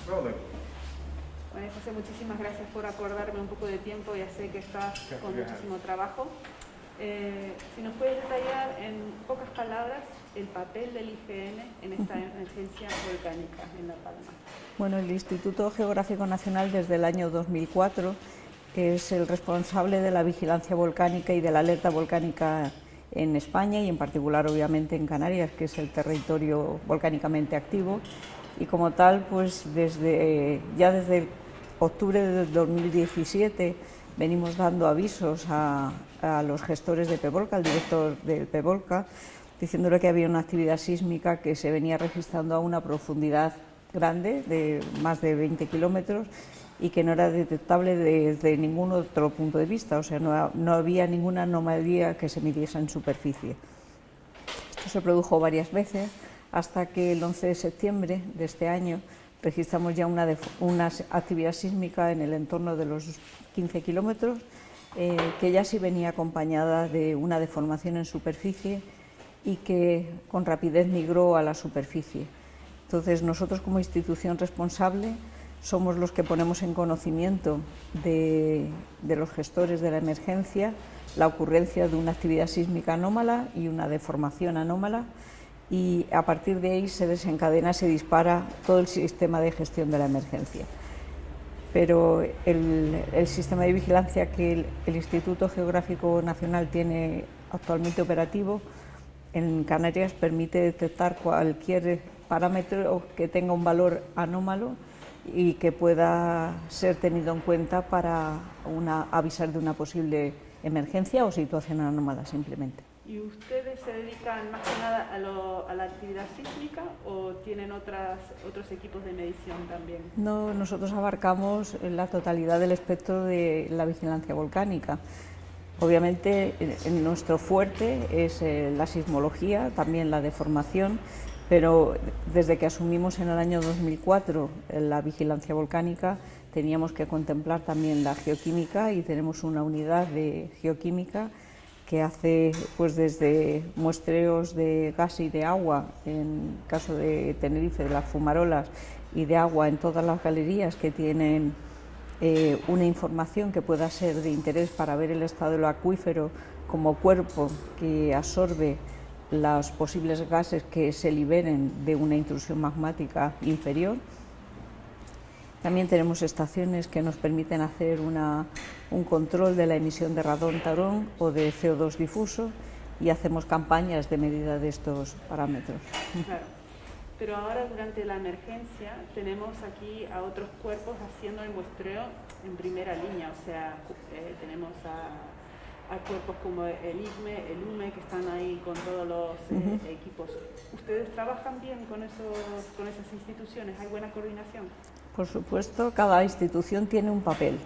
Bueno, José, muchísimas gracias por acordarme un poco de tiempo, ya sé que estás con muchísimo trabajo. Si nos puedes detallar en pocas palabras el papel del IGN en esta emergencia volcánica en La Palma. Bueno, el Instituto Geográfico Nacional desde el año 2004 es el responsable de la vigilancia volcánica y de la alerta volcánica en España y en particular obviamente en Canarias, que es el territorio volcánicamente activo, y como tal pues desde octubre de 2017 venimos dando avisos a los gestores de PEVOLCA, al director del PEVOLCA, diciéndole que había una actividad sísmica que se venía registrando a una profundidad grande de más de 20 kilómetros y que no era detectable desde ningún otro punto de vista, o sea, no había ninguna anomalía que se midiese en superficie. Esto se produjo varias veces hasta que el 11 de septiembre de este año registramos ya una actividad sísmica en el entorno de los 15 kilómetros, que ya sí venía acompañada de una deformación en superficie y que con rapidez migró a la superficie. Entonces nosotros como institución responsable somos los que ponemos en conocimiento de los gestores de la emergencia la ocurrencia de una actividad sísmica anómala y una deformación anómala, y a partir de ahí se desencadena, se dispara todo el sistema de gestión de la emergencia. Pero el sistema de vigilancia que el Instituto Geográfico Nacional tiene actualmente operativo en Canarias permite detectar cualquier parámetro que tenga un valor anómalo y que pueda ser tenido en cuenta para avisar de una posible emergencia o situación anómala simplemente. ¿Y ustedes se dedican más que nada a la actividad sísmica o tienen otros equipos de medición también? No, nosotros abarcamos la totalidad del espectro de la vigilancia volcánica. Obviamente nuestro fuerte es la sismología, también la deformación, pero desde que asumimos en el año 2004 la vigilancia volcánica teníamos que contemplar también la geoquímica y tenemos una unidad de geoquímica que hace pues desde muestreos de gas y de agua, en caso de Tenerife, de las fumarolas, y de agua en todas las galerías que tienen una información que pueda ser de interés para ver el estado del acuífero como cuerpo que absorbe los posibles gases que se liberen de una intrusión magmática inferior. También tenemos estaciones que nos permiten hacer un control de la emisión de radón-tarón o de CO2 difuso y hacemos campañas de medida de estos parámetros. Claro. Pero ahora durante la emergencia tenemos aquí a otros cuerpos haciendo el muestreo en primera línea, o sea, tenemos a cuerpos como el IGME, el UME, que están ahí con todos los equipos. ¿Ustedes trabajan bien con esas instituciones? ¿Hay buena coordinación? Por supuesto, cada institución tiene un papel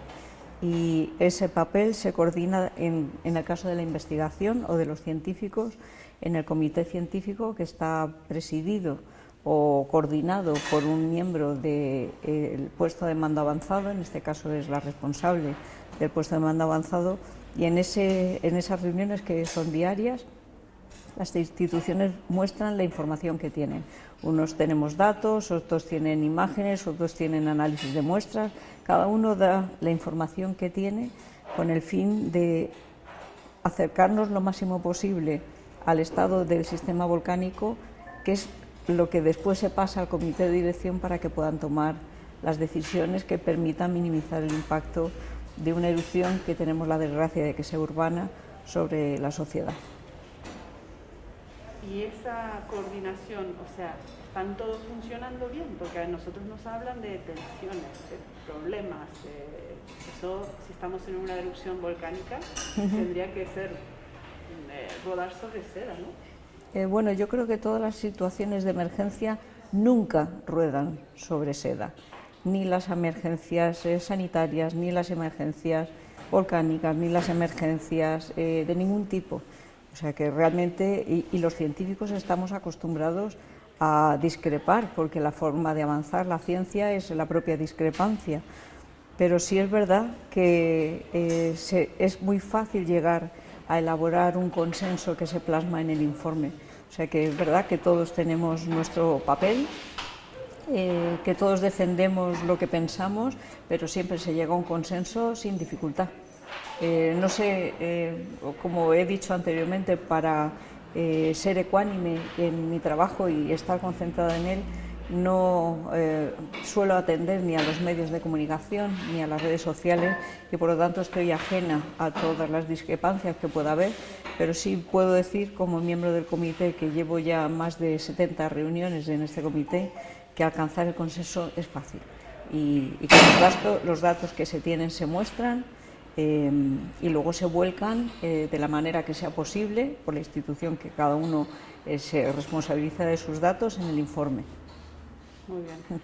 y ese papel se coordina en el caso de la investigación o de los científicos en el comité científico que está presidido o coordinado por un miembro del puesto de mando avanzado, en este caso es la responsable del puesto de mando avanzado, y en esas reuniones que son diarias las instituciones muestran la información que tienen. Unos tenemos datos, otros tienen imágenes, otros tienen análisis de muestras, cada uno da la información que tiene con el fin de acercarnos lo máximo posible al estado del sistema volcánico, que es lo que después se pasa al comité de dirección para que puedan tomar las decisiones que permitan minimizar el impacto de una erupción que tenemos la desgracia de que sea urbana sobre la sociedad. Y esa coordinación, o sea, ¿están todos funcionando bien? Porque a nosotros nos hablan de tensiones, de problemas. Eso, si estamos en una erupción volcánica, tendría que ser rodar sobre seda, ¿no? Bueno, yo creo que todas las situaciones de emergencia nunca ruedan sobre seda. Ni las emergencias sanitarias, ni las emergencias volcánicas, ni las emergencias de ningún tipo. O sea que realmente, y los científicos estamos acostumbrados a discrepar, porque la forma de avanzar la ciencia es la propia discrepancia. Pero sí es verdad que es muy fácil llegar a elaborar un consenso que se plasma en el informe. O sea que es verdad que todos tenemos nuestro papel que todos defendemos lo que pensamos, pero siempre se llega a un consenso sin dificultad. No sé, como he dicho anteriormente, para ser ecuánime en mi trabajo y estar concentrada en él, no suelo atender ni a los medios de comunicación ni a las redes sociales y por lo tanto estoy ajena a todas las discrepancias que pueda haber, pero sí puedo decir como miembro del comité, que llevo ya más de 70 reuniones en este comité, que alcanzar el consenso es fácil y que los datos que se tienen se muestran y luego se vuelcan de la manera que sea posible por la institución que cada uno se responsabiliza de sus datos en el informe. Muy bien.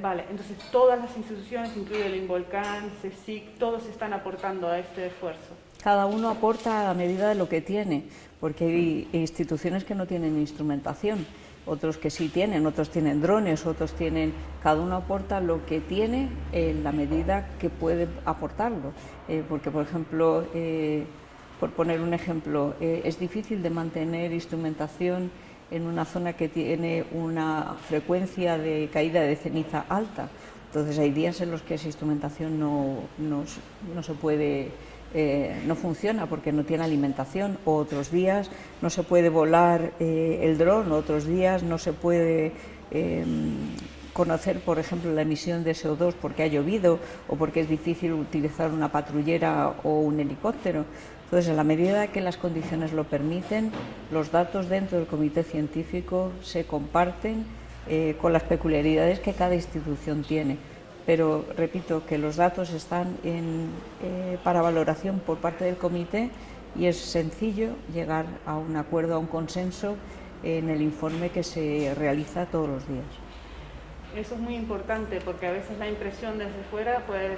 Vale, entonces todas las instituciones, incluido el Involcan, CSIC, todos están aportando a este esfuerzo. Cada uno aporta a medida de lo que tiene, porque hay instituciones que no tienen instrumentación, otros que sí tienen, otros tienen drones, otros tienen... Cada uno aporta lo que tiene en la medida que puede aportarlo, porque por ejemplo, por poner un ejemplo, es difícil de mantener instrumentación en una zona que tiene una frecuencia de caída de ceniza alta. Entonces hay días en los que esa instrumentación no se puede, no funciona porque no tiene alimentación, o otros días no se puede volar el dron, o otros días no se puede conocer, por ejemplo, la emisión de CO2 porque ha llovido o porque es difícil utilizar una patrullera o un helicóptero. Entonces, en la medida que las condiciones lo permiten, los datos dentro del comité científico se comparten con las peculiaridades que cada institución tiene. Pero, repito, que los datos están para valoración por parte del comité y es sencillo llegar a un acuerdo, a un consenso en el informe que se realiza todos los días. Eso es muy importante porque a veces la impresión desde fuera puede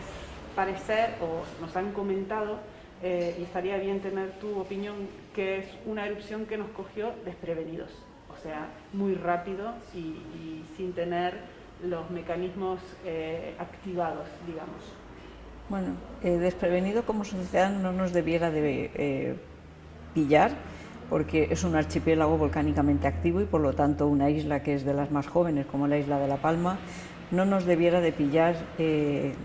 parecer, o nos han comentado, y estaría bien tener tu opinión, que es una erupción que nos cogió desprevenidos, o sea, muy rápido y sin tener los mecanismos activados, digamos. Bueno, desprevenido como sociedad no nos debiera de pillar, porque es un archipiélago volcánicamente activo y por lo tanto una isla que es de las más jóvenes, como la isla de La Palma, no nos debiera de pillar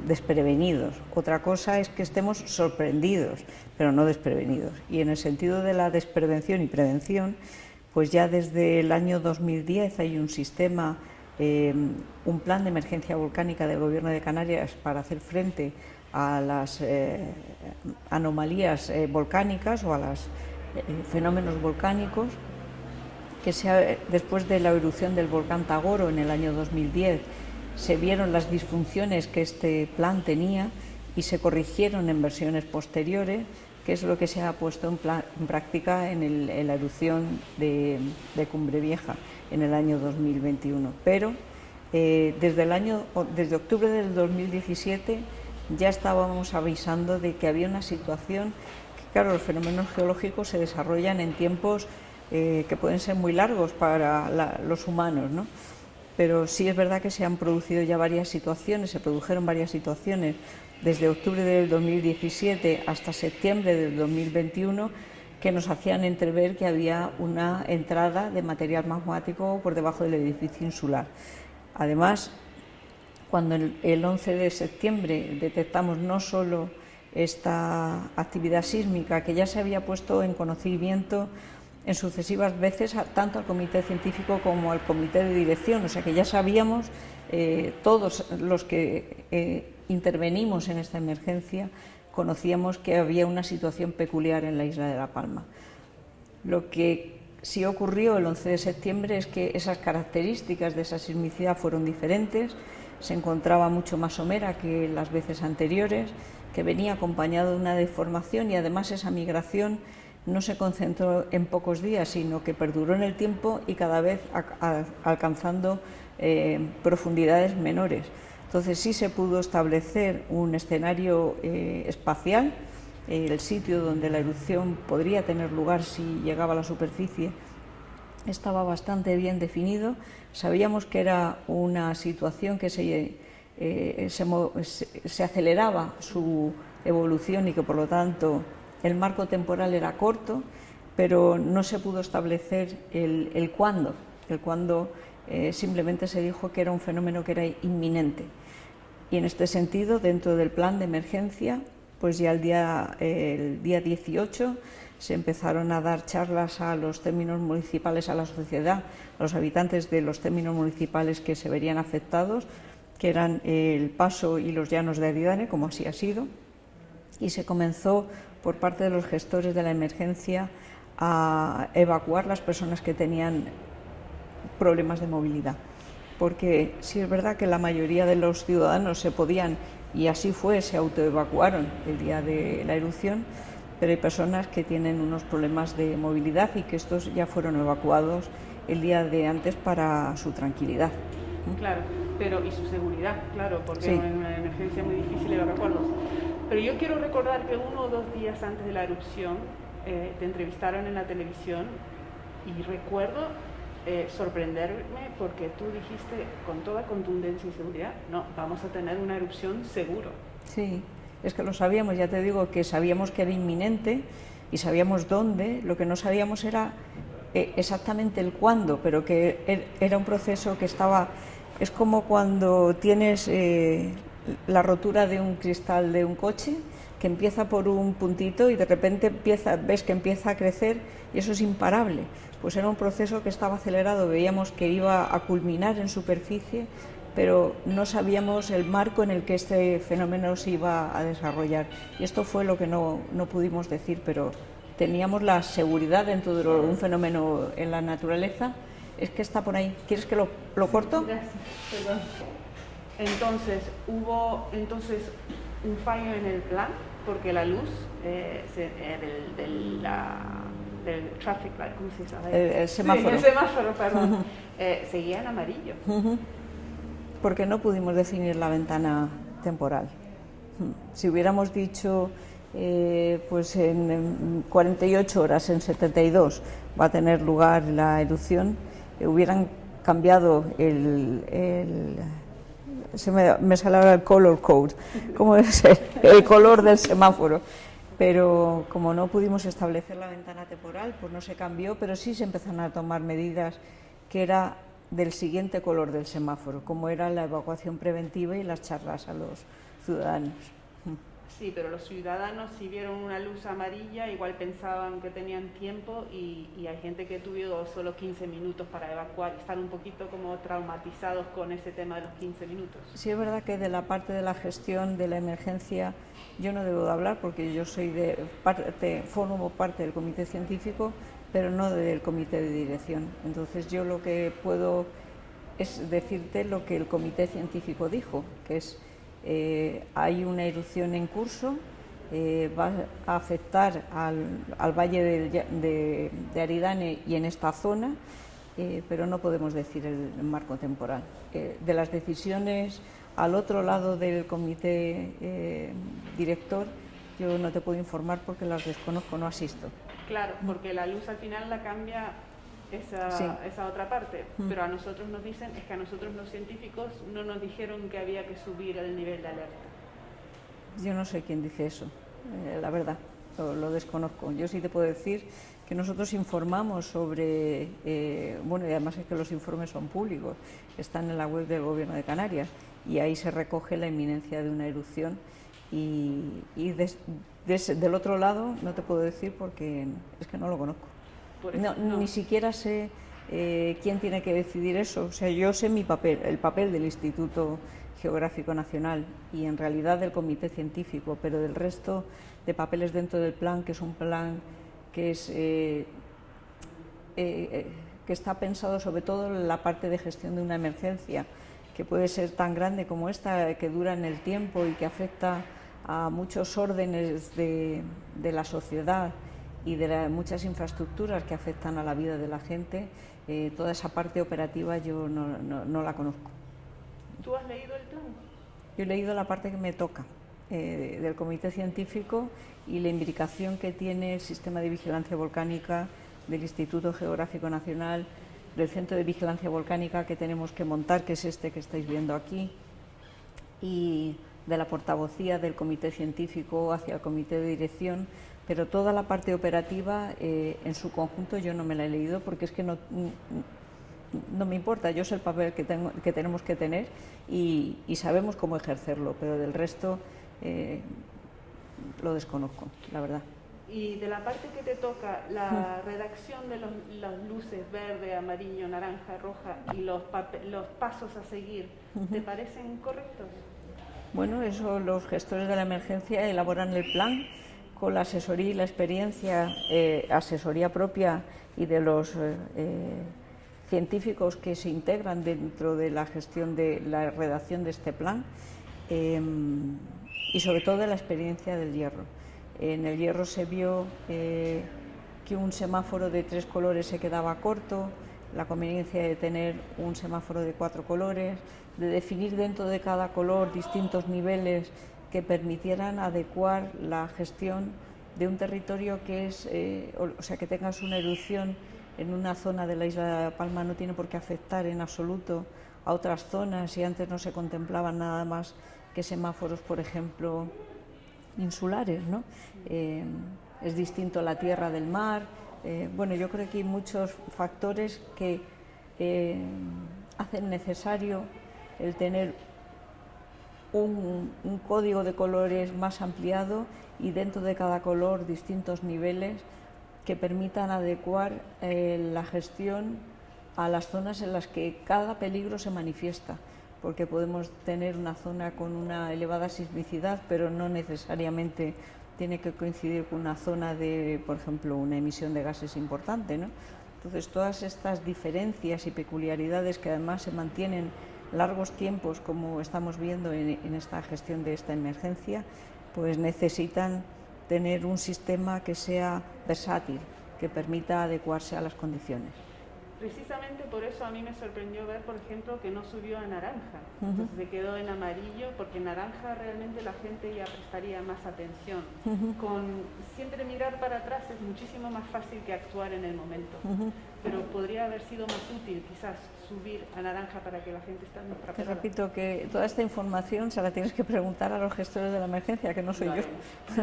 desprevenidos. Otra cosa es que estemos sorprendidos, pero no desprevenidos. Y en el sentido de la desprevención y prevención, pues ya desde el año 2010 hay un sistema, un plan de emergencia volcánica del Gobierno de Canarias para hacer frente a las anomalías volcánicas o a los fenómenos volcánicos, que después de la erupción del volcán Tagoro en el año 2010 se vieron las disfunciones que este plan tenía y se corrigieron en versiones posteriores, que es lo que se ha puesto en práctica en la erupción de Cumbre Vieja en el año 2021. Pero desde octubre del 2017 ya estábamos avisando de que había una situación que, claro, los fenómenos geológicos se desarrollan en tiempos que pueden ser muy largos para los humanos, ¿no? Pero sí es verdad que se han producido ya varias situaciones, se produjeron varias situaciones desde octubre del 2017 hasta septiembre del 2021 que nos hacían entrever que había una entrada de material magmático por debajo del edificio insular. Además, cuando el 11 de septiembre detectamos no solo esta actividad sísmica que ya se había puesto en conocimiento en sucesivas veces tanto al comité científico como al comité de dirección, o sea que ya sabíamos todos los que intervenimos en esta emergencia, conocíamos que había una situación peculiar en la isla de La Palma. Lo que sí ocurrió el 11 de septiembre es que esas características de esa sismicidad fueron diferentes, se encontraba mucho más somera que las veces anteriores, que venía acompañado de una deformación y además esa migración no se concentró en pocos días, sino que perduró en el tiempo y cada vez alcanzando profundidades menores. Entonces sí se pudo establecer un escenario espacial, el sitio donde la erupción podría tener lugar si llegaba a la superficie estaba bastante bien definido. Sabíamos que era una situación que se aceleraba su evolución y que por lo tanto el marco temporal era corto, pero no se pudo establecer el cuándo simplemente se dijo que era un fenómeno que era inminente. Y en este sentido, dentro del plan de emergencia, pues ya el día 18 se empezaron a dar charlas a los términos municipales, a la sociedad, a los habitantes de los términos municipales que se verían afectados, que eran El Paso y los Llanos de Aridane, como así ha sido, y se comenzó por parte de los gestores de la emergencia a evacuar las personas que tenían problemas de movilidad, porque sí es verdad que la mayoría de los ciudadanos se podían, y así fue, se autoevacuaron el día de la erupción, pero hay personas que tienen unos problemas de movilidad y que estos ya fueron evacuados el día de antes para su tranquilidad. Claro, pero y su seguridad, claro, porque sí, es una emergencia muy difícil evacuarlos. Pero yo quiero recordar que 1 o 2 días antes de la erupción te entrevistaron en la televisión y recuerdo sorprenderme porque tú dijiste con toda contundencia y seguridad, no, vamos a tener una erupción seguro. Sí, es que lo sabíamos, ya te digo que sabíamos que era inminente y sabíamos dónde, lo que no sabíamos era exactamente el cuándo, pero que era un proceso que estaba, es como cuando tienes la rotura de un cristal de un coche, que empieza por un puntito y de repente ves que empieza a crecer y eso es imparable. Pues era un proceso que estaba acelerado, veíamos que iba a culminar en superficie, pero no sabíamos el marco en el que este fenómeno se iba a desarrollar. Y esto fue lo que no pudimos decir, pero teníamos la seguridad dentro de un fenómeno en la naturaleza, es que está por ahí. ¿Quieres que lo corto? Gracias, perdón. Entonces, hubo un fallo en el plan, porque la luz del traffic light, ¿cómo se dice? El semáforo. Sí, el semáforo, perdón, seguía en amarillo. Porque no pudimos definir la ventana temporal. Si hubiéramos dicho, pues en 48 horas, en 72, va a tener lugar la erupción, hubieran cambiado me sale ahora el color code, ¿cómo es? El color del semáforo. Pero como no pudimos establecer la ventana temporal, pues no se cambió, pero sí se empezaron a tomar medidas que era del siguiente color del semáforo, como era la evacuación preventiva y las charlas a los ciudadanos. Sí, pero los ciudadanos si vieron una luz amarilla igual pensaban que tenían tiempo y hay gente que tuvo solo 15 minutos para evacuar, están un poquito como traumatizados con ese tema de los 15 minutos. Sí, es verdad que de la parte de la gestión de la emergencia yo no debo de hablar porque yo formo parte del comité científico, pero no del comité de dirección. Entonces yo lo que puedo es decirte lo que el comité científico dijo, que es hay una erupción en curso, va a afectar al valle de Aridane y en esta zona, pero no podemos decir el marco temporal. De las decisiones al otro lado del comité director, yo no te puedo informar porque las desconozco, no asisto. Claro, porque la luz al final la cambia esa otra parte, pero a nosotros nos dicen, es que a nosotros los científicos no nos dijeron que había que subir el nivel de alerta. Yo no sé quién dice eso, la verdad, lo desconozco. Yo sí te puedo decir que nosotros informamos sobre, bueno, y además es que los informes son públicos, están en la web del Gobierno de Canarias y ahí se recoge la inminencia de una erupción y del otro lado no te puedo decir porque es que no lo conozco. Ni siquiera sé quién tiene que decidir eso. O sea, yo sé mi papel, el papel del Instituto Geográfico Nacional y en realidad del Comité Científico, pero del resto de papeles dentro del plan, que es un plan que está pensado sobre todo en la parte de gestión de una emergencia, que puede ser tan grande como esta, que dura en el tiempo y que afecta a muchos órdenes de la sociedad y de muchas infraestructuras que afectan a la vida de la gente. Toda esa parte operativa yo no la conozco. ¿Tú has leído el plan? Yo he leído la parte que me toca del comité científico y la imbricación que tiene el sistema de vigilancia volcánica del Instituto Geográfico Nacional, del Centro de Vigilancia Volcánica que tenemos que montar, que es este que estáis viendo aquí, y de la portavocía del comité científico hacia el comité de dirección, pero toda la parte operativa en su conjunto yo no me la he leído porque es que no me importa, yo sé el papel que tenemos que tener y sabemos cómo ejercerlo, pero del resto lo desconozco, la verdad. Y de la parte que te toca, la redacción de las luces verde, amarillo, naranja, roja y los pasos a seguir, ¿te parecen correctos? Bueno, eso los gestores de la emergencia elaboran el plan con la asesoría y la experiencia, asesoría propia y de los científicos que se integran dentro de la gestión de la redacción de este plan y sobre todo de la experiencia del hierro. En el hierro se vio que un semáforo de 3 colores se quedaba corto, la conveniencia de tener un semáforo de 4 colores, de definir dentro de cada color distintos niveles que permitieran adecuar la gestión de un territorio que es, o sea, que tengas una erupción en una zona de la isla de La Palma no tiene por qué afectar en absoluto a otras zonas y antes no se contemplaban nada más que semáforos, por ejemplo, insulares, ¿no? Es distinto la tierra del mar. Bueno, yo creo que hay muchos factores que hacen necesario el tener un código de colores más ampliado y dentro de cada color distintos niveles que permitan adecuar la gestión a las zonas en las que cada peligro se manifiesta, porque podemos tener una zona con una elevada sismicidad, pero no necesariamente tiene que coincidir con una zona de, por ejemplo, una emisión de gases importante, ¿no? Entonces, todas estas diferencias y peculiaridades que además se mantienen largos tiempos, como estamos viendo en esta gestión de esta emergencia, pues necesitan tener un sistema que sea versátil, que permita adecuarse a las condiciones. Precisamente por eso a mí me sorprendió ver, por ejemplo, que no subió a naranja, entonces se quedó en amarillo, porque naranja realmente la gente ya prestaría más atención. Con siempre mirar para atrás es muchísimo más fácil que actuar en el momento, pero podría haber sido más útil quizás subir a naranja para que la gente esté más preparada. Te repito que toda esta información se la tienes que preguntar a los gestores de la emergencia, que no soy yo.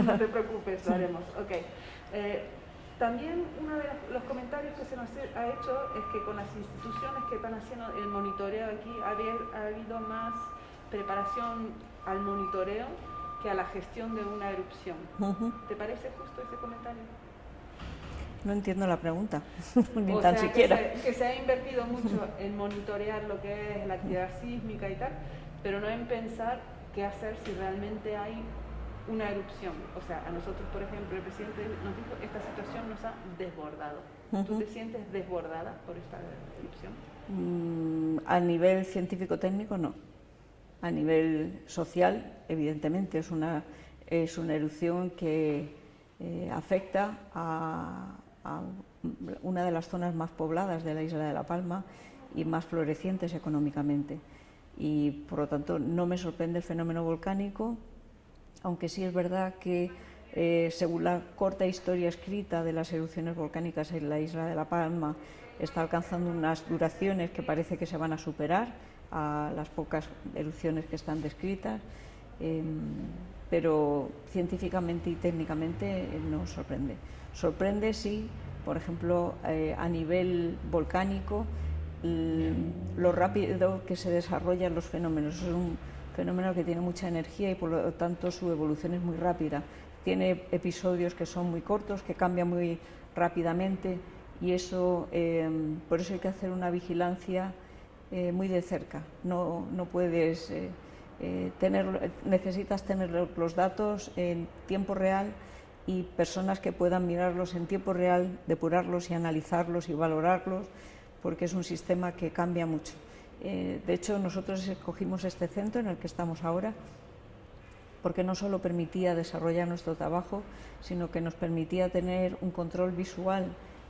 No te preocupes, lo haremos. Okay. También uno de los comentarios que se nos ha hecho es que con las instituciones que están haciendo el monitoreo aquí ha habido más preparación al monitoreo que a la gestión de una erupción. ¿Te parece justo ese comentario? No entiendo la pregunta, ni o tan sea, siquiera. Que se ha invertido mucho en monitorear lo que es la actividad sísmica y tal, pero no en pensar qué hacer si realmente hay una erupción. O sea, a nosotros, por ejemplo, el presidente nos dijo, esta situación nos ha desbordado. ¿Tú te sientes desbordada por esta erupción? A nivel científico-técnico, no. A nivel social, evidentemente, es una erupción que afecta a una de las zonas más pobladas de la isla de La Palma y más florecientes económicamente. Y, por lo tanto, no me sorprende el fenómeno volcánico, aunque sí es verdad que según la corta historia escrita de las erupciones volcánicas en la isla de La Palma, está alcanzando unas duraciones que parece que se van a superar a las pocas erupciones que están descritas, pero científicamente y técnicamente no sorprende. Sorprende si, por ejemplo, a nivel volcánico, lo rápido que se desarrollan los fenómenos. Es un fenómeno que tiene mucha energía y por lo tanto su evolución es muy rápida. Tiene episodios que son muy cortos, que cambian muy rápidamente y eso, por eso hay que hacer una vigilancia muy de cerca. No puedes necesitas tener los datos en tiempo real y personas que puedan mirarlos en tiempo real, depurarlos y analizarlos y valorarlos, porque es un sistema que cambia mucho. De hecho, nosotros escogimos este centro en el que estamos ahora porque no solo permitía desarrollar nuestro trabajo, sino que nos permitía tener un control visual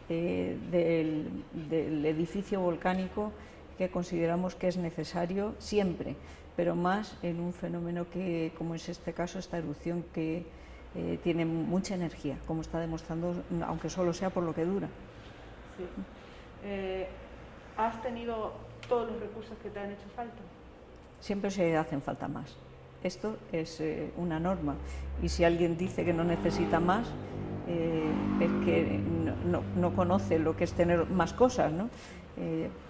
del edificio volcánico que consideramos que es necesario siempre, pero más en un fenómeno que, como es este caso, esta erupción que tiene mucha energía, como está demostrando, aunque solo sea por lo que dura. Sí. ¿Has tenido todos los recursos que te han hecho falta? Siempre se hacen falta más. Esto es una norma y si alguien dice que no necesita más, es que no conoce lo que es tener más cosas, ¿no?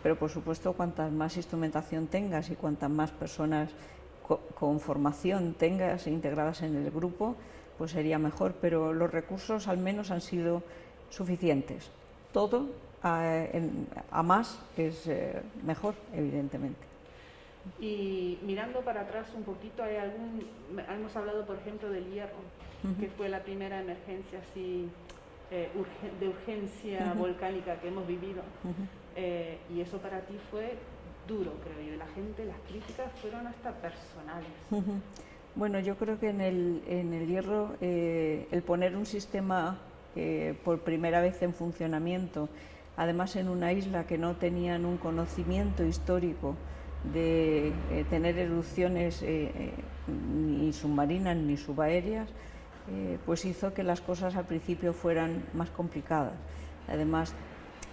pero por supuesto cuantas más instrumentación tengas y cuantas más personas con formación tengas integradas en el grupo, pues sería mejor, pero los recursos al menos han sido suficientes. Todo a más es mejor, evidentemente. Y mirando para atrás un poquito, hemos hablado por ejemplo del hierro, que fue la primera emergencia así de urgencia volcánica que hemos vivido, y eso para ti fue duro, creo yo, y la gente, las críticas fueron hasta personales. Bueno, yo creo que en el hierro el poner un sistema por primera vez en funcionamiento, además en una isla que no tenían un conocimiento histórico de tener erupciones ni submarinas ni subaéreas, pues hizo que las cosas al principio fueran más complicadas. Además,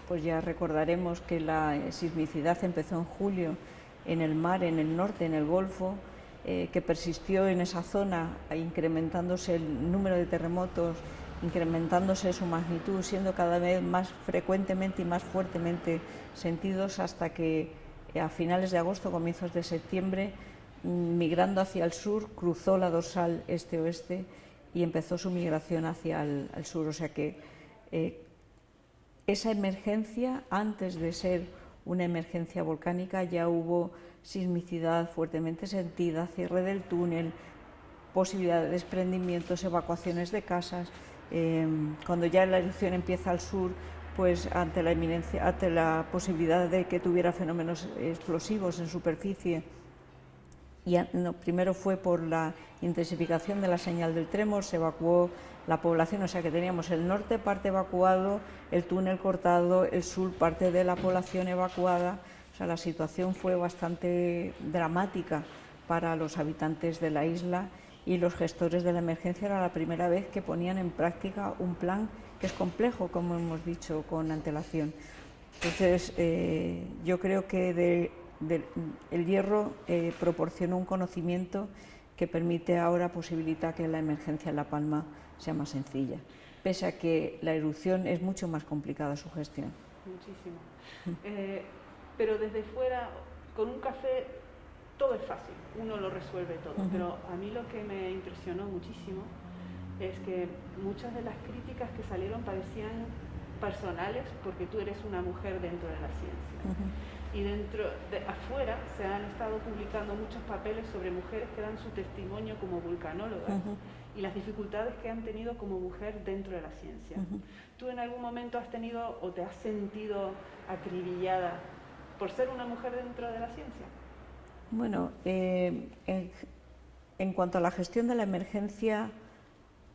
pues ya recordaremos que la sismicidad empezó en julio en el mar, en el norte, en el Golfo, que persistió en esa zona, incrementándose el número de terremotos, incrementándose su magnitud, siendo cada vez más frecuentemente y más fuertemente sentidos, hasta que a finales de agosto, comienzos de septiembre, migrando hacia el sur, cruzó la dorsal este-oeste y empezó su migración hacia el sur. O sea que esa emergencia, antes de ser una emergencia volcánica, ya hubo sismicidad fuertemente sentida, cierre del túnel, posibilidad de desprendimientos, evacuaciones de casas. Cuando ya la erupción empieza al sur, pues ante la posibilidad de que tuviera fenómenos explosivos en superficie, primero fue por la intensificación de la señal del tremor, se evacuó la población, o sea que teníamos el norte parte evacuado, el túnel cortado, el sur parte de la población evacuada. O sea, la situación fue bastante dramática para los habitantes de la isla, y los gestores de la emergencia era la primera vez que ponían en práctica un plan que es complejo, como hemos dicho, con antelación. Entonces, yo creo que el hierro proporciona un conocimiento que permite ahora, posibilita que la emergencia en La Palma sea más sencilla, pese a que la erupción es mucho más complicada su gestión. Muchísimo. Pero desde fuera, con un café, todo es fácil, uno lo resuelve todo. Pero a mí lo que me impresionó muchísimo es que muchas de las críticas que salieron parecían personales, porque tú eres una mujer dentro de la ciencia. Y afuera se han estado publicando muchos papeles sobre mujeres que dan su testimonio como vulcanólogas y las dificultades que han tenido como mujer dentro de la ciencia. ¿Tú en algún momento has tenido o te has sentido acribillada por ser una mujer dentro de la ciencia? Bueno, en cuanto a la gestión de la emergencia,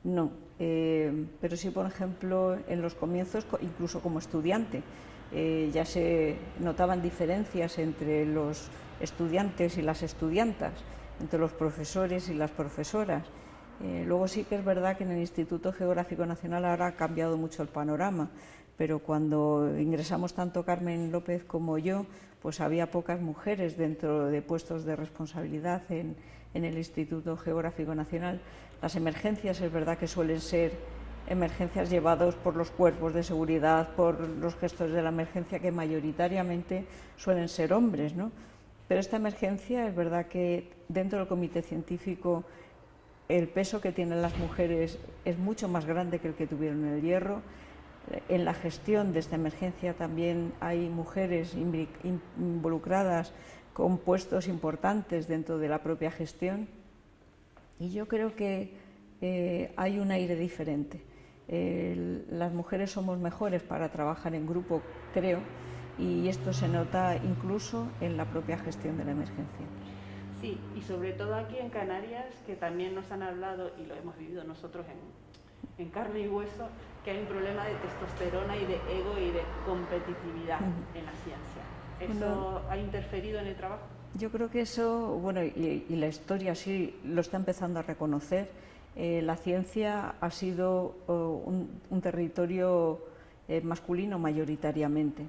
no, pero sí, por ejemplo, en los comienzos, incluso como estudiante, ya se notaban diferencias entre los estudiantes y las estudiantas, entre los profesores y las profesoras. Luego sí que es verdad que en el Instituto Geográfico Nacional ahora ha cambiado mucho el panorama, pero cuando ingresamos tanto Carmen López como yo, pues había pocas mujeres dentro de puestos de responsabilidad en el Instituto Geográfico Nacional. Las emergencias es verdad que suelen ser emergencias llevadas por los cuerpos de seguridad, por los gestores de la emergencia, que mayoritariamente suelen ser hombres, ¿no? Pero esta emergencia es verdad que dentro del comité científico el peso que tienen las mujeres es mucho más grande que el que tuvieron en el hierro. En la gestión de esta emergencia también hay mujeres involucradas con puestos importantes dentro de la propia gestión, y yo creo que hay un aire diferente. Las mujeres somos mejores para trabajar en grupo, creo, y esto se nota incluso en la propia gestión de la emergencia. Sí, y sobre todo aquí en Canarias, que también nos han hablado, y lo hemos vivido nosotros en carne y hueso, que hay un problema de testosterona y de ego y de competitividad en la ciencia. ¿Eso ha interferido en el trabajo? Yo creo que eso, bueno, y la historia sí lo está empezando a reconocer. La ciencia ha sido un territorio masculino mayoritariamente.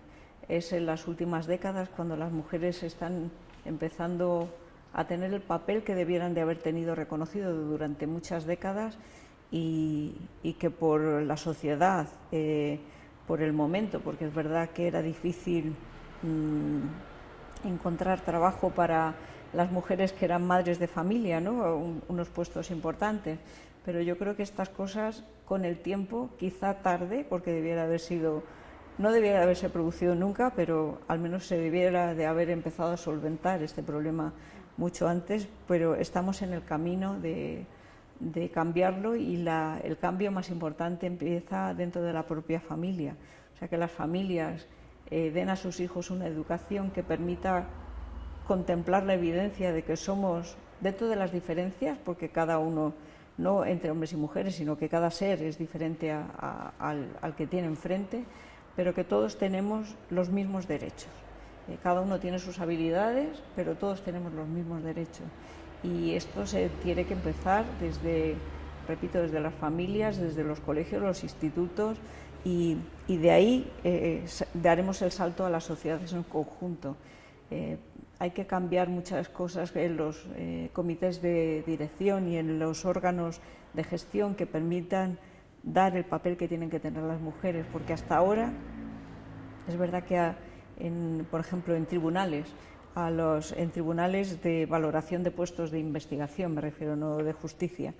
Es en las últimas décadas cuando las mujeres están empezando a tener el papel que debieran de haber tenido reconocido durante muchas décadas, y que por la sociedad, por el momento, porque es verdad que era difícil encontrar trabajo para las mujeres que eran madres de familia, ¿no? Unos puestos importantes. Pero yo creo que estas cosas, con el tiempo, quizá tarde, porque no debiera haberse producido nunca, pero al menos se debiera de haber empezado a solventar este problema mucho antes, pero estamos en el camino de cambiarlo, y el cambio más importante empieza dentro de la propia familia. O sea, que las familias den a sus hijos una educación que permita contemplar la evidencia de que somos, dentro de las diferencias, porque cada uno, no entre hombres y mujeres, sino que cada ser es diferente al que tiene enfrente, pero que todos tenemos los mismos derechos. Cada uno tiene sus habilidades, pero todos tenemos los mismos derechos. Y esto se tiene que empezar desde las familias, desde los colegios, los institutos, y de ahí daremos el salto a la sociedad en su conjunto. Hay que cambiar muchas cosas en los comités de dirección y en los órganos de gestión que permitan dar el papel que tienen que tener las mujeres, porque hasta ahora es verdad que, por ejemplo, en tribunales de valoración de puestos de investigación, me refiero, no de justicia,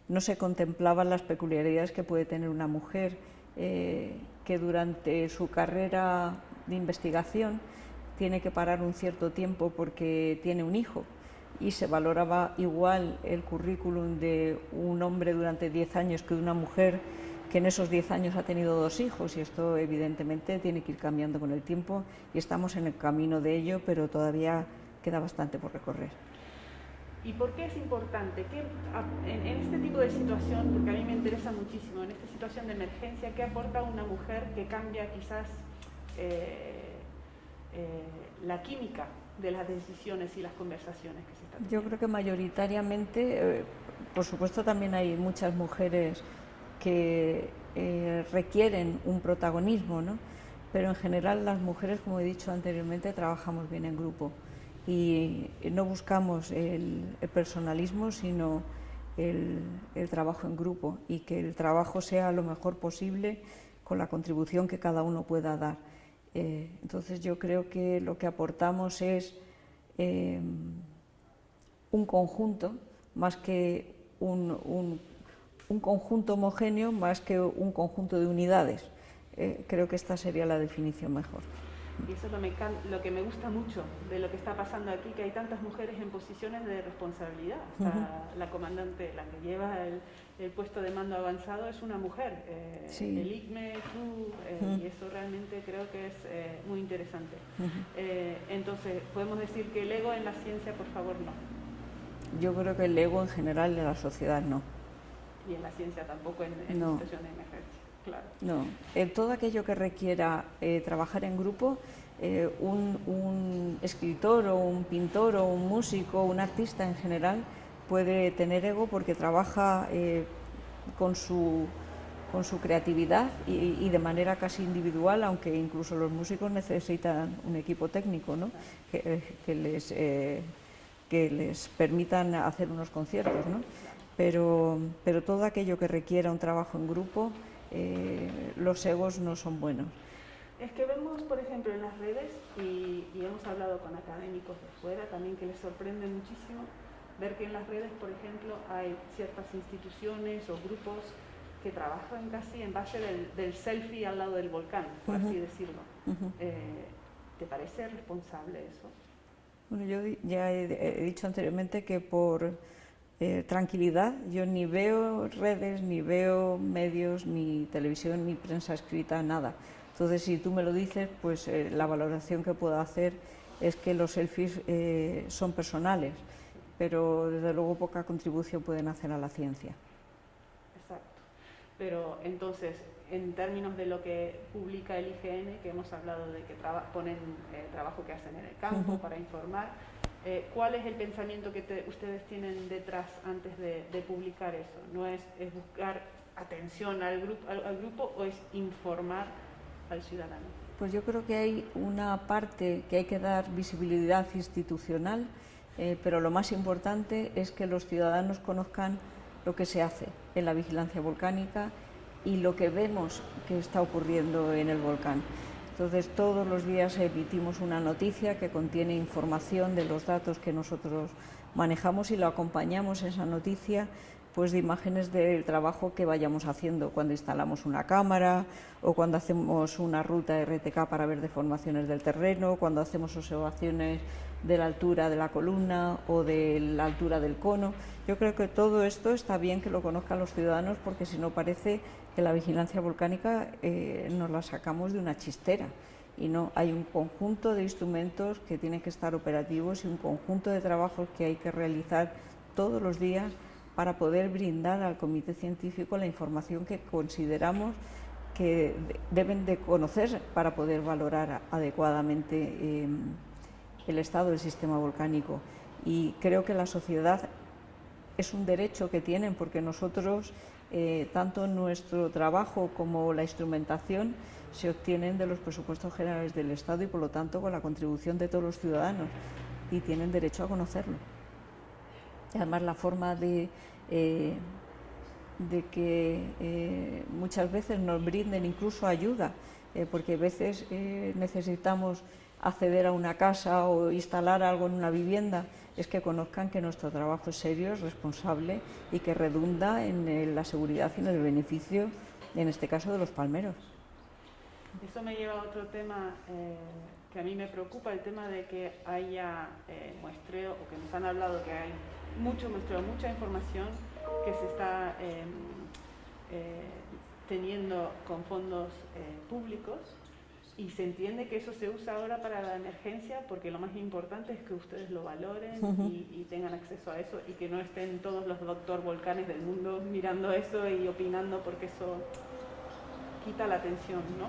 no se contemplaban las peculiaridades que puede tener una mujer que durante su carrera de investigación tiene que parar un cierto tiempo porque tiene un hijo, y se valoraba igual el currículum de un hombre durante 10 años que de una mujer que en esos 10 años ha tenido 2 hijos, y esto evidentemente tiene que ir cambiando con el tiempo, y estamos en el camino de ello, pero todavía queda bastante por recorrer. ¿Y por qué es importante? En este tipo de situación, porque a mí me interesa muchísimo, en esta situación de emergencia, ¿qué aporta una mujer que cambia quizás la química de las decisiones y las conversaciones que se están teniendo? Yo creo que mayoritariamente, por supuesto también hay muchas mujeres que requieren un protagonismo, ¿no? Pero en general las mujeres, como he dicho anteriormente, trabajamos bien en grupo, y no buscamos el personalismo, sino el trabajo en grupo, y que el trabajo sea lo mejor posible con la contribución que cada uno pueda dar. Entonces yo creo que lo que aportamos es un conjunto, más que un conjunto homogéneo, más que un conjunto de unidades. Creo que esta sería la definición mejor. Y eso es lo que me gusta mucho de lo que está pasando aquí, que hay tantas mujeres en posiciones de responsabilidad. La comandante, la que lleva el puesto de mando avanzado, es una mujer. Sí. El ICME, y eso realmente creo que es muy interesante. Entonces, ¿podemos decir que el ego en la ciencia, por favor, no? Yo creo que el ego en general de la sociedad no. Y en la ciencia tampoco, en No. situaciones de emergencia. Claro. No, todo aquello que requiera trabajar en grupo, un escritor o un pintor o un músico, un artista en general, puede tener ego porque trabaja con su creatividad y de manera casi individual, aunque incluso los músicos necesitan un equipo técnico, ¿no? que les permitan hacer unos conciertos, ¿no? Pero todo aquello que requiera un trabajo en grupo, los egos no son buenos. Es que vemos, por ejemplo, en las redes, y hemos hablado con académicos de fuera también, que les sorprende muchísimo ver que en las redes, por ejemplo, hay ciertas instituciones o grupos que trabajan casi en base del selfie al lado del volcán, por así decirlo. ¿Te parece responsable eso? Bueno, yo ya he dicho anteriormente que por tranquilidad, yo ni veo redes, ni veo medios, ni televisión, ni prensa escrita, nada. Entonces, si tú me lo dices, pues la valoración que puedo hacer es que los selfies son personales, pero desde luego poca contribución pueden hacer a la ciencia. Exacto. Pero entonces, en términos de lo que publica el IGN, que hemos hablado de que ponen trabajo que hacen en el campo para informar, ¿cuál es el pensamiento que ustedes tienen detrás antes de publicar eso? ¿No es buscar atención al grupo o es informar al ciudadano? Pues yo creo que hay una parte que hay que dar visibilidad institucional, pero lo más importante es que los ciudadanos conozcan lo que se hace en la vigilancia volcánica y lo que vemos que está ocurriendo en el volcán. Entonces, todos los días emitimos una noticia que contiene información de los datos que nosotros manejamos y lo acompañamos esa noticia pues de imágenes del trabajo que vayamos haciendo cuando instalamos una cámara o cuando hacemos una ruta RTK para ver deformaciones del terreno, cuando hacemos observaciones de la altura de la columna o de la altura del cono. Yo creo que todo esto está bien que lo conozcan los ciudadanos, porque si no parece que la vigilancia volcánica nos la sacamos de una chistera, y no, hay un conjunto de instrumentos que tienen que estar operativos y un conjunto de trabajos que hay que realizar todos los días para poder brindar al comité científico la información que consideramos que deben de conocer para poder valorar adecuadamente el estado del sistema volcánico. Y creo que la sociedad es un derecho que tienen, porque nosotros, tanto nuestro trabajo como la instrumentación se obtienen de los presupuestos generales del Estado y, por lo tanto, con la contribución de todos los ciudadanos, y tienen derecho a conocerlo. Y además, la forma de que muchas veces nos brinden incluso ayuda, porque a veces necesitamos acceder a una casa o instalar algo en una vivienda, es que conozcan que nuestro trabajo es serio, es responsable y que redunda en la seguridad y en el beneficio, en este caso, de los palmeros. Eso me lleva a otro tema que a mí me preocupa, el tema de que haya muestreo, o que nos han hablado que hay mucho muestreo, mucha información que se está teniendo con fondos públicos, y se entiende que eso se usa ahora para la emergencia, porque lo más importante es que ustedes lo valoren y tengan acceso a eso, y que no estén todos los doctor volcanes del mundo mirando eso y opinando, porque eso quita la atención, ¿no?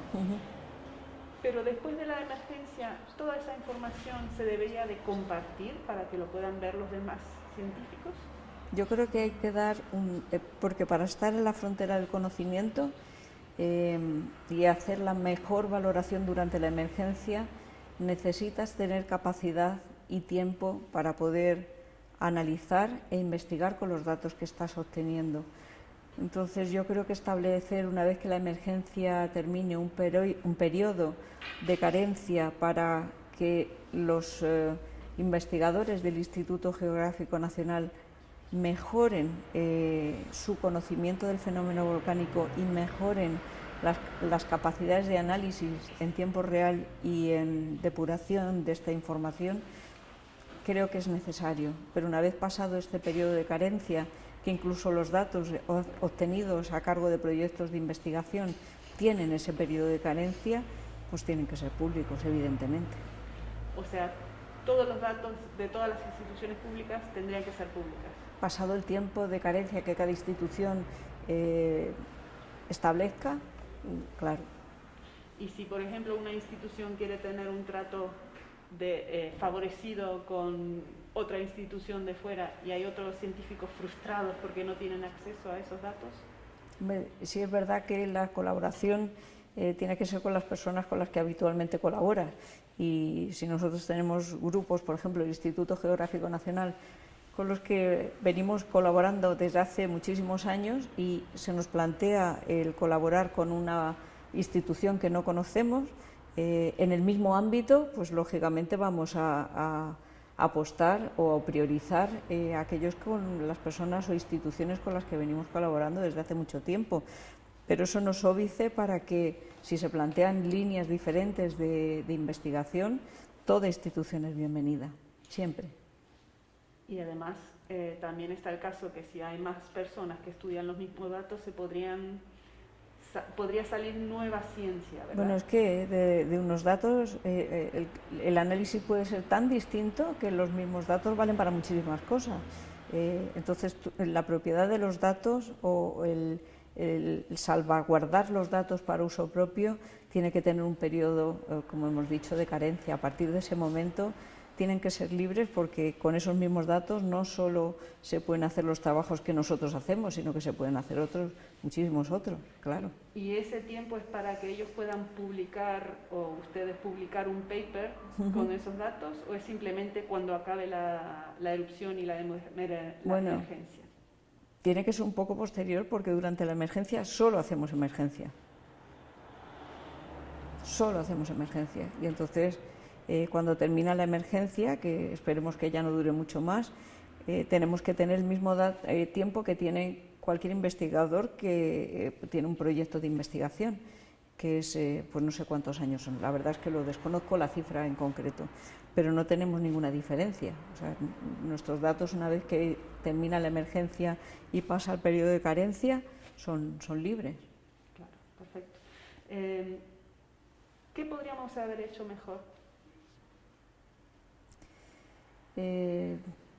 Pero después de la emergencia, toda esa información se debería de compartir para que lo puedan ver los demás científicos. Yo creo que hay que dar porque para estar en la frontera del conocimiento y hacer la mejor valoración durante la emergencia, necesitas tener capacidad y tiempo para poder analizar e investigar con los datos que estás obteniendo. Entonces, yo creo que establecer, una vez que la emergencia termine, un periodo de carencia para que los investigadores del Instituto Geográfico Nacional mejoren su conocimiento del fenómeno volcánico y mejoren las capacidades de análisis en tiempo real y en depuración de esta información, creo que es necesario. Pero una vez pasado este periodo de carencia, que incluso los datos obtenidos a cargo de proyectos de investigación tienen ese periodo de carencia, pues tienen que ser públicos, evidentemente. O sea, todos los datos de todas las instituciones públicas tendrían que ser públicas. Pasado el tiempo de carencia que cada institución establezca, claro. Y si, por ejemplo, una institución quiere tener un trato favorecido con otra institución de fuera, y hay otros científicos frustrados porque no tienen acceso a esos datos. Sí, es verdad que la colaboración tiene que ser con las personas con las que habitualmente colabora, y si nosotros tenemos grupos, por ejemplo el Instituto Geográfico Nacional, con los que venimos colaborando desde hace muchísimos años, y se nos plantea el colaborar con una institución que no conocemos en el mismo ámbito, pues lógicamente vamos a apostar o priorizar aquellos con las personas o instituciones con las que venimos colaborando desde hace mucho tiempo. Pero eso no es óbice para que, si se plantean líneas diferentes de investigación, toda institución es bienvenida, siempre. Y además también está el caso que si hay más personas que estudian los mismos datos, podría salir nueva ciencia, ¿verdad? Bueno, es que de unos datos el análisis puede ser tan distinto que los mismos datos valen para muchísimas cosas. Entonces, la propiedad de los datos o el salvaguardar los datos para uso propio tiene que tener un periodo, como hemos dicho, de carencia. A partir de ese momento tienen que ser libres, porque con esos mismos datos no solo se pueden hacer los trabajos que nosotros hacemos, sino que se pueden hacer muchísimos otros, claro. ¿Y ese tiempo es para que ellos puedan publicar, o ustedes publicar un paper con esos datos, o es simplemente cuando acabe la erupción y la emergencia? Tiene que ser un poco posterior, porque durante la emergencia solo hacemos emergencia. solo hacemos emergencia. Y entonces, cuando termina la emergencia, que esperemos que ya no dure mucho más, tenemos que tener el mismo tiempo que tiene cualquier investigador que tiene un proyecto de investigación, que es, pues no sé cuántos años son, la verdad es que lo desconozco la cifra en concreto, pero no tenemos ninguna diferencia. O sea, nuestros datos, una vez que termina la emergencia y pasa el periodo de carencia, son libres. Claro, perfecto. ¿Qué podríamos haber hecho mejor?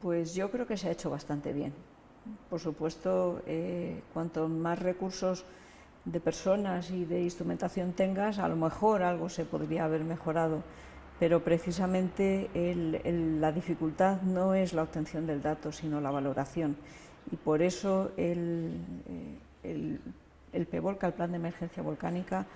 Pues yo creo que se ha hecho bastante bien. Por supuesto, cuanto más recursos de personas y de instrumentación tengas, a lo mejor algo se podría haber mejorado, pero precisamente la dificultad no es la obtención del dato, sino la valoración. Y por eso el PEVOLCA, el Plan de Emergencia Volcánica,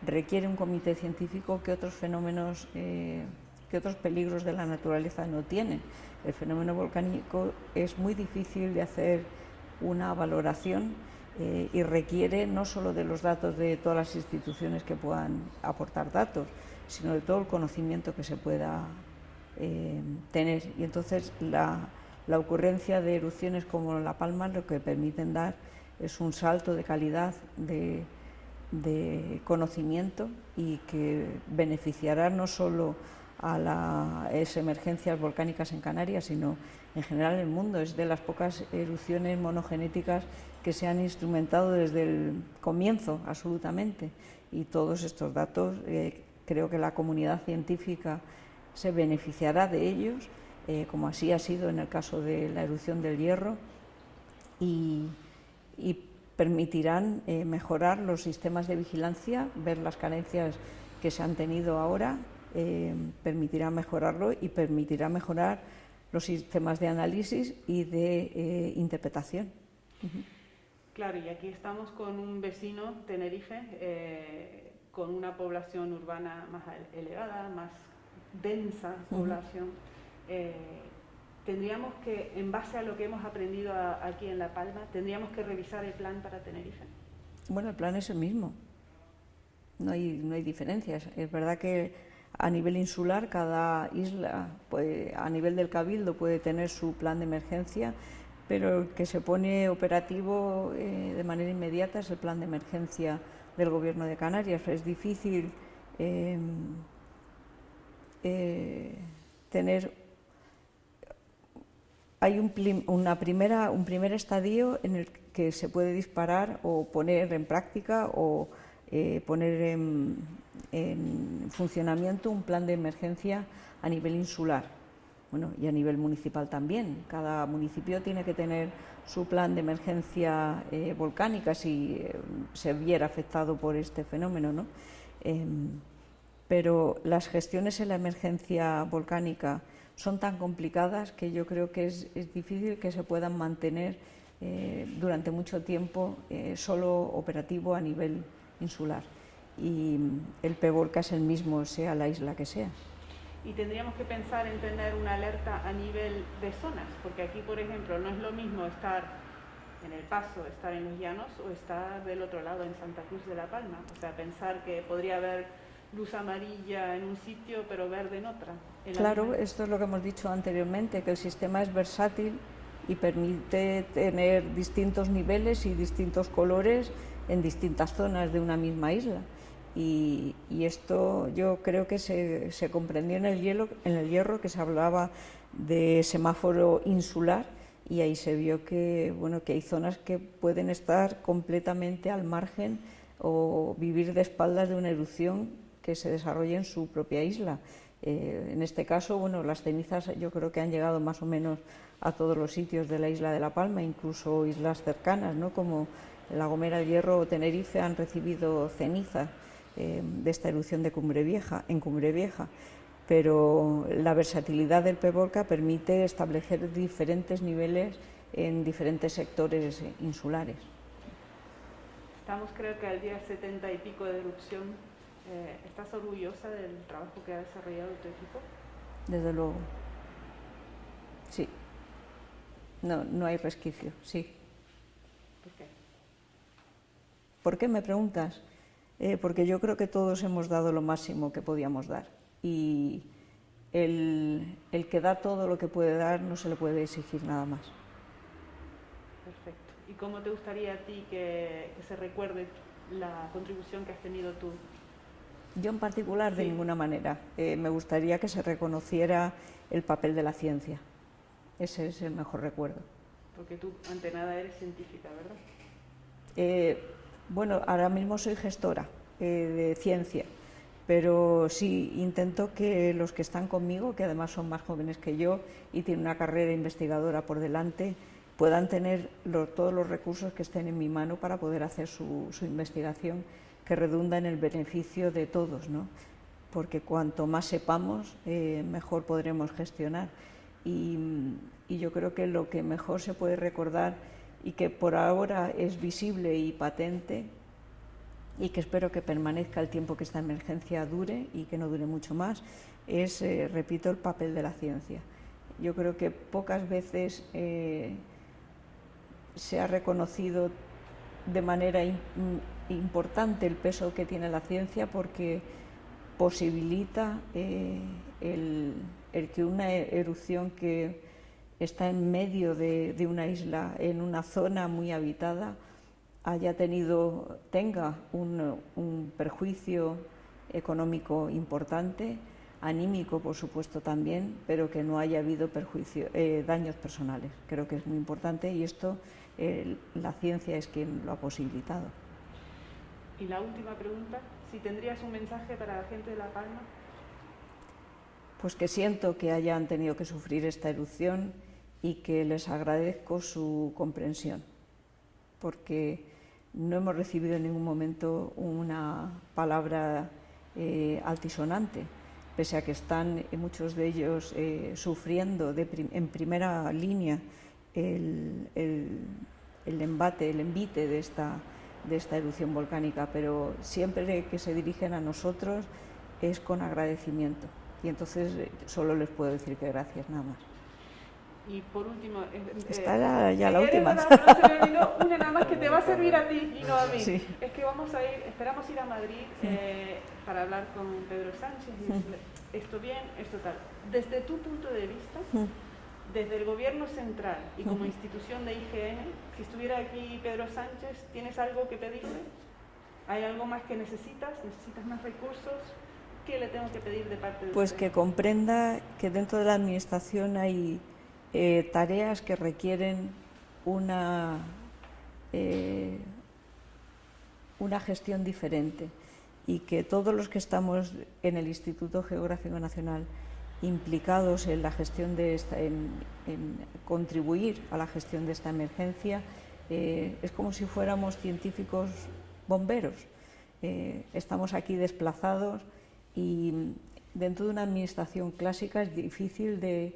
requiere un comité científico que otros fenómenos, que otros peligros de la naturaleza no tienen. El fenómeno volcánico es muy difícil de hacer una valoración y requiere no solo de los datos de todas las instituciones que puedan aportar datos, sino de todo el conocimiento que se pueda tener. Y entonces la ocurrencia de erupciones como La Palma lo que permiten dar es un salto de calidad de conocimiento y que beneficiará no solo a las emergencias volcánicas en Canarias, sino en general en el mundo. Es de las pocas erupciones monogenéticas que se han instrumentado desde el comienzo, absolutamente. Y todos estos datos, creo que la comunidad científica se beneficiará de ellos, como así ha sido en el caso de la erupción del Hierro, y permitirán mejorar los sistemas de vigilancia, ver las carencias que se han tenido ahora, permitirá mejorarlo y permitirá mejorar los sistemas de análisis y de interpretación. Claro, y aquí estamos con un vecino, Tenerife, con una población urbana más elevada, más densa población. Tendríamos que, en base a lo que hemos aprendido aquí en La Palma, tendríamos que revisar el plan para Tenerife. Bueno, el plan es el mismo, no hay diferencias. Es verdad que a nivel insular cada isla, pues, a nivel del Cabildo, puede tener su plan de emergencia, pero el que se pone operativo de manera inmediata es el plan de emergencia del Gobierno de Canarias. Es difícil tener... Hay un primer estadio en el que se puede disparar o poner en práctica o poner en funcionamiento un plan de emergencia a nivel insular, bueno, y a nivel municipal también. Cada municipio tiene que tener su plan de emergencia volcánica si se viera afectado por este fenómeno, ¿no? Pero las gestiones en la emergencia volcánica son tan complicadas que yo creo que es difícil que se puedan mantener durante mucho tiempo solo operativo a nivel insular. Y el PEVOLCA es el mismo, sea la isla que sea. Y tendríamos que pensar en tener una alerta a nivel de zonas, porque aquí, por ejemplo, no es lo mismo estar en El Paso, estar en Los Llanos o estar del otro lado, en Santa Cruz de La Palma. O sea, pensar que podría haber luz amarilla en un sitio pero verde en otra. Claro, esto es lo que hemos dicho anteriormente, que el sistema es versátil y permite tener distintos niveles y distintos colores en distintas zonas de una misma isla. Y esto yo creo que se comprendió en el Hierro, que se hablaba de semáforo insular, y ahí se vio que, bueno, que hay zonas que pueden estar completamente al margen o vivir de espaldas de una erupción que se desarrolla en su propia isla. En este caso, bueno, las cenizas yo creo que han llegado más o menos a todos los sitios de la isla de La Palma, incluso islas cercanas, ¿no?, como La Gomera, el Hierro o Tenerife, han recibido cenizas de esta erupción de en Cumbre Vieja. Pero la versatilidad del PEVOLCA permite establecer diferentes niveles en diferentes sectores insulares. Estamos, creo que al día 70 y pico de erupción. ¿Estás orgullosa del trabajo que ha desarrollado tu equipo? Desde luego. Sí. No hay resquicio, sí. ¿Por qué? ¿Por qué me preguntas? porque yo creo que todos hemos dado lo máximo que podíamos dar. Y el que da todo lo que puede dar no se le puede exigir nada más. Perfecto. ¿Y cómo te gustaría a ti que se recuerde la contribución que has tenido tú? Yo en particular, de ninguna manera. Me gustaría que se reconociera el papel de la ciencia. Ese es el mejor recuerdo. Porque tú, ante nada, eres científica, ¿verdad? Bueno, ahora mismo soy gestora de ciencia, pero sí intento que los que están conmigo, que además son más jóvenes que yo y tienen una carrera investigadora por delante, puedan tener todos los recursos que estén en mi mano para poder hacer su investigación, que redunda en el beneficio de todos, ¿no? Porque cuanto más sepamos, mejor podremos gestionar. Y yo creo que lo que mejor se puede recordar y que por ahora es visible y patente y que espero que permanezca el tiempo que esta emergencia dure y que no dure mucho más, es, repito, el papel de la ciencia. Yo creo que pocas veces se ha reconocido de manera importante el peso que tiene la ciencia, porque posibilita el que una erupción que está en medio de una isla, en una zona muy habitada, tenga un perjuicio económico importante, anímico por supuesto también, pero que no haya habido daños personales. Creo que es muy importante y esto la ciencia es quien lo ha posibilitado. Y la última pregunta, si tendrías un mensaje para la gente de La Palma. Pues que siento que hayan tenido que sufrir esta erupción y que les agradezco su comprensión, porque no hemos recibido en ningún momento una palabra altisonante, pese a que están muchos de ellos sufriendo en primera línea el envite de esta erupción volcánica, pero siempre que se dirigen a nosotros es con agradecimiento. Y entonces solo les puedo decir que gracias, nada más. Y por último... Está ya la última. No, se me olvidó una nada más que te va a servir a ti y no a mí. Sí. Es que esperamos ir a Madrid para hablar con Pedro Sánchez y decirle esto bien, esto tal. Desde tu punto de vista, desde el gobierno central y como institución de IGN, si estuviera aquí Pedro Sánchez, ¿tienes algo que pedirle? ¿Hay algo más que necesitas? ¿Necesitas más recursos? ¿Qué le tengo que pedir de parte de Pues usted? que comprenda que dentro de la administración hay tareas que requieren una gestión diferente y que todos los que estamos en el Instituto Geográfico Nacional implicados en la gestión en contribuir a la gestión de esta emergencia, es como si fuéramos científicos bomberos. Estamos aquí desplazados y dentro de una administración clásica es difícil de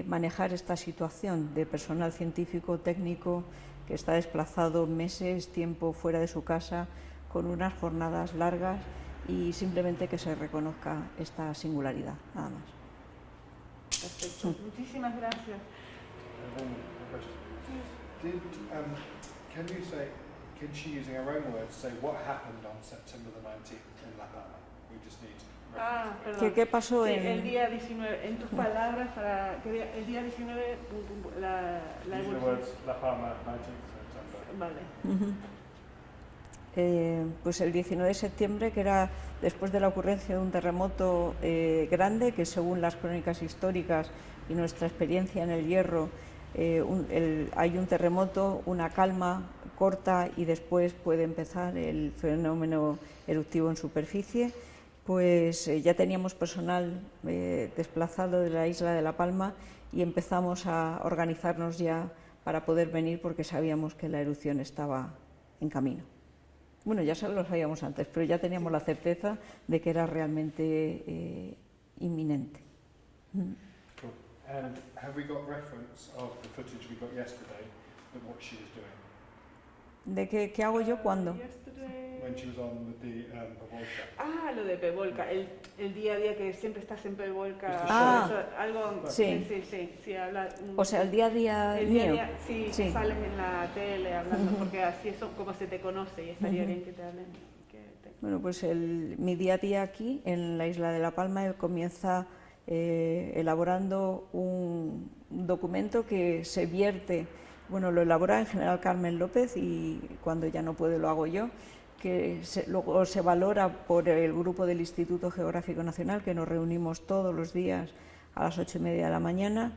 manejar esta situación de personal científico, técnico, que está desplazado meses, tiempo fuera de su casa, con unas jornadas largas, y simplemente que se reconozca esta singularidad, nada más. Perfecto. Muchísimas gracias. Can she, using her own words, say what happened on September the 19th in La Palma? We just need perdón. ¿Qué pasó el día 19? En tus palabras, el día 19, la evolución. La Palma, 19th September. Vale. Pues el 19 de septiembre, que era después de la ocurrencia de un terremoto grande, que según las crónicas históricas y nuestra experiencia en el Hierro, hay un terremoto, una calma corta y después puede empezar el fenómeno eruptivo en superficie. Pues ya teníamos personal desplazado de la isla de La Palma y empezamos a organizarnos ya para poder venir, porque sabíamos que la erupción estaba en camino. Bueno, ya lo sabíamos antes, pero ya teníamos la certeza de que era realmente inminente. Cool. And have we got reference of the footage we got yesterday of what she was doing? ¿De qué hago yo cuándo? When she was on with the Pevolca. Lo de Pevolca, el día a día que siempre estás en Pevolca. Algo. Sí. Sí, habla. O sea, el día a día mío. Sí, sales en la tele hablando, porque así es como se te conoce y estaría bien que te hablen, que te Bueno, pues mi día a día aquí en la isla de La Palma comienza elaborando un documento que se vierte, bueno, lo elabora en general Carmen López y cuando ya no puede lo hago yo, que luego se valora por el grupo del Instituto Geográfico Nacional, que nos reunimos todos los días a las 8:30 de la mañana.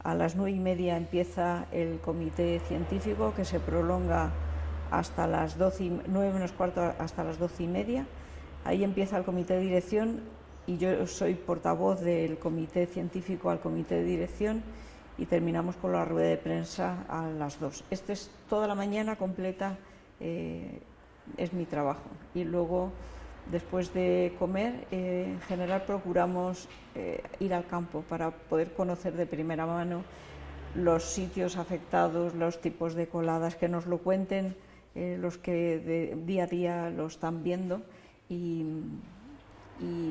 A las 9:30 empieza el comité científico, que se prolonga hasta las 9 menos cuarto hasta las 12:30. Ahí empieza el comité de dirección y yo soy portavoz del comité científico al comité de dirección y terminamos con la rueda de prensa a las 2. Este es toda la mañana completa, es mi trabajo. Y luego, después de comer, en general procuramos ir al campo para poder conocer de primera mano los sitios afectados, los tipos de coladas, que nos lo cuenten los que día a día lo están viendo y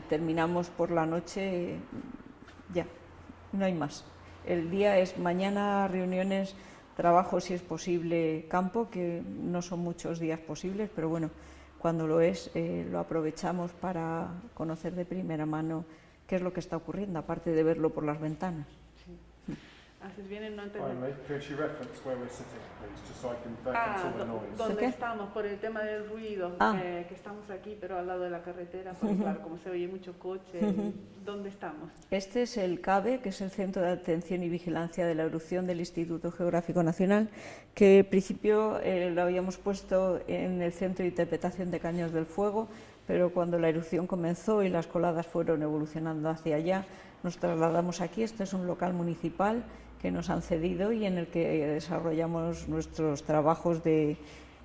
terminamos por la noche, ya, no hay más. El día es mañana reuniones, trabajo si es posible, campo, que no son muchos días posibles, pero bueno, cuando lo es, lo aprovechamos para conocer de primera mano qué es lo que está ocurriendo, aparte de verlo por las ventanas. Haces bien en no Finally, could you reference where we're sitting, please, just so I can reference all the noise? ¿Dónde ¿Qué? estamos? Por el tema del ruido, que estamos aquí, pero al lado de la carretera, porque claro, como se oye mucho coche, ¿dónde estamos? Este es el CABE, que es el Centro de Atención y Vigilancia de la Erupción del Instituto Geográfico Nacional, que al principio lo habíamos puesto en el Centro de Interpretación de Caños del Fuego, pero cuando la erupción comenzó y las coladas fueron evolucionando hacia allá, nos trasladamos aquí. Este es un local municipal que nos han cedido y en el que desarrollamos nuestros trabajos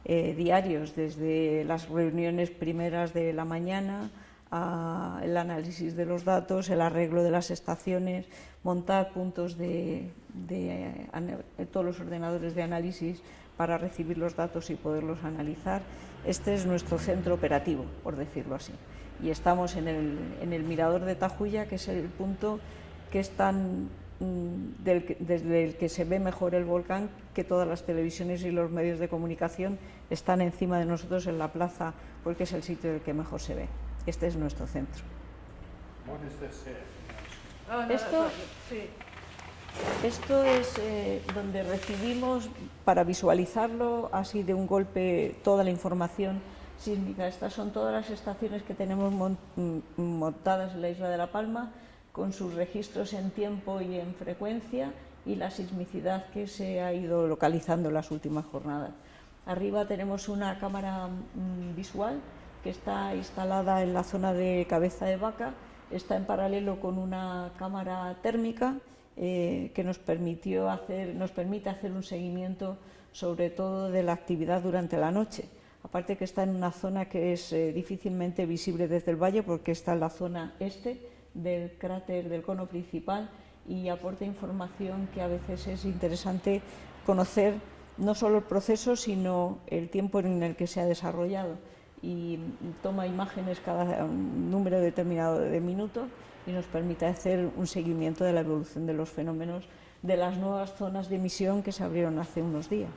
diarios, desde las reuniones primeras de la mañana, el análisis de los datos, el arreglo de las estaciones, montar puntos de todos los ordenadores de análisis para recibir los datos y poderlos analizar. Este es nuestro centro operativo, por decirlo así. Y estamos en el mirador de Tajuya, que es el punto que es desde el que se ve mejor el volcán, que todas las televisiones y los medios de comunicación están encima de nosotros en la plaza, porque es el sitio del que mejor se ve. Este es nuestro centro. What is this here? Esto es donde recibimos, para visualizarlo así de un golpe, toda la información sísmica. Estas son todas las estaciones que tenemos montadas en la isla de La Palma, con sus registros en tiempo y en frecuencia y la sismicidad que se ha ido localizando en las últimas jornadas. Arriba tenemos una cámara visual que está instalada en la zona de Cabeza de Vaca, está en paralelo con una cámara térmica que nos permite hacer un seguimiento sobre todo de la actividad durante la noche. Aparte que está en una zona que es difícilmente visible desde el valle, porque está en la zona este del cráter del cono principal y aporta información que a veces es interesante conocer, no solo el proceso, sino el tiempo en el que se ha desarrollado, y toma imágenes cada número determinado de minutos y nos permite hacer un seguimiento de la evolución de los fenómenos de las nuevas zonas de emisión que se abrieron hace unos días.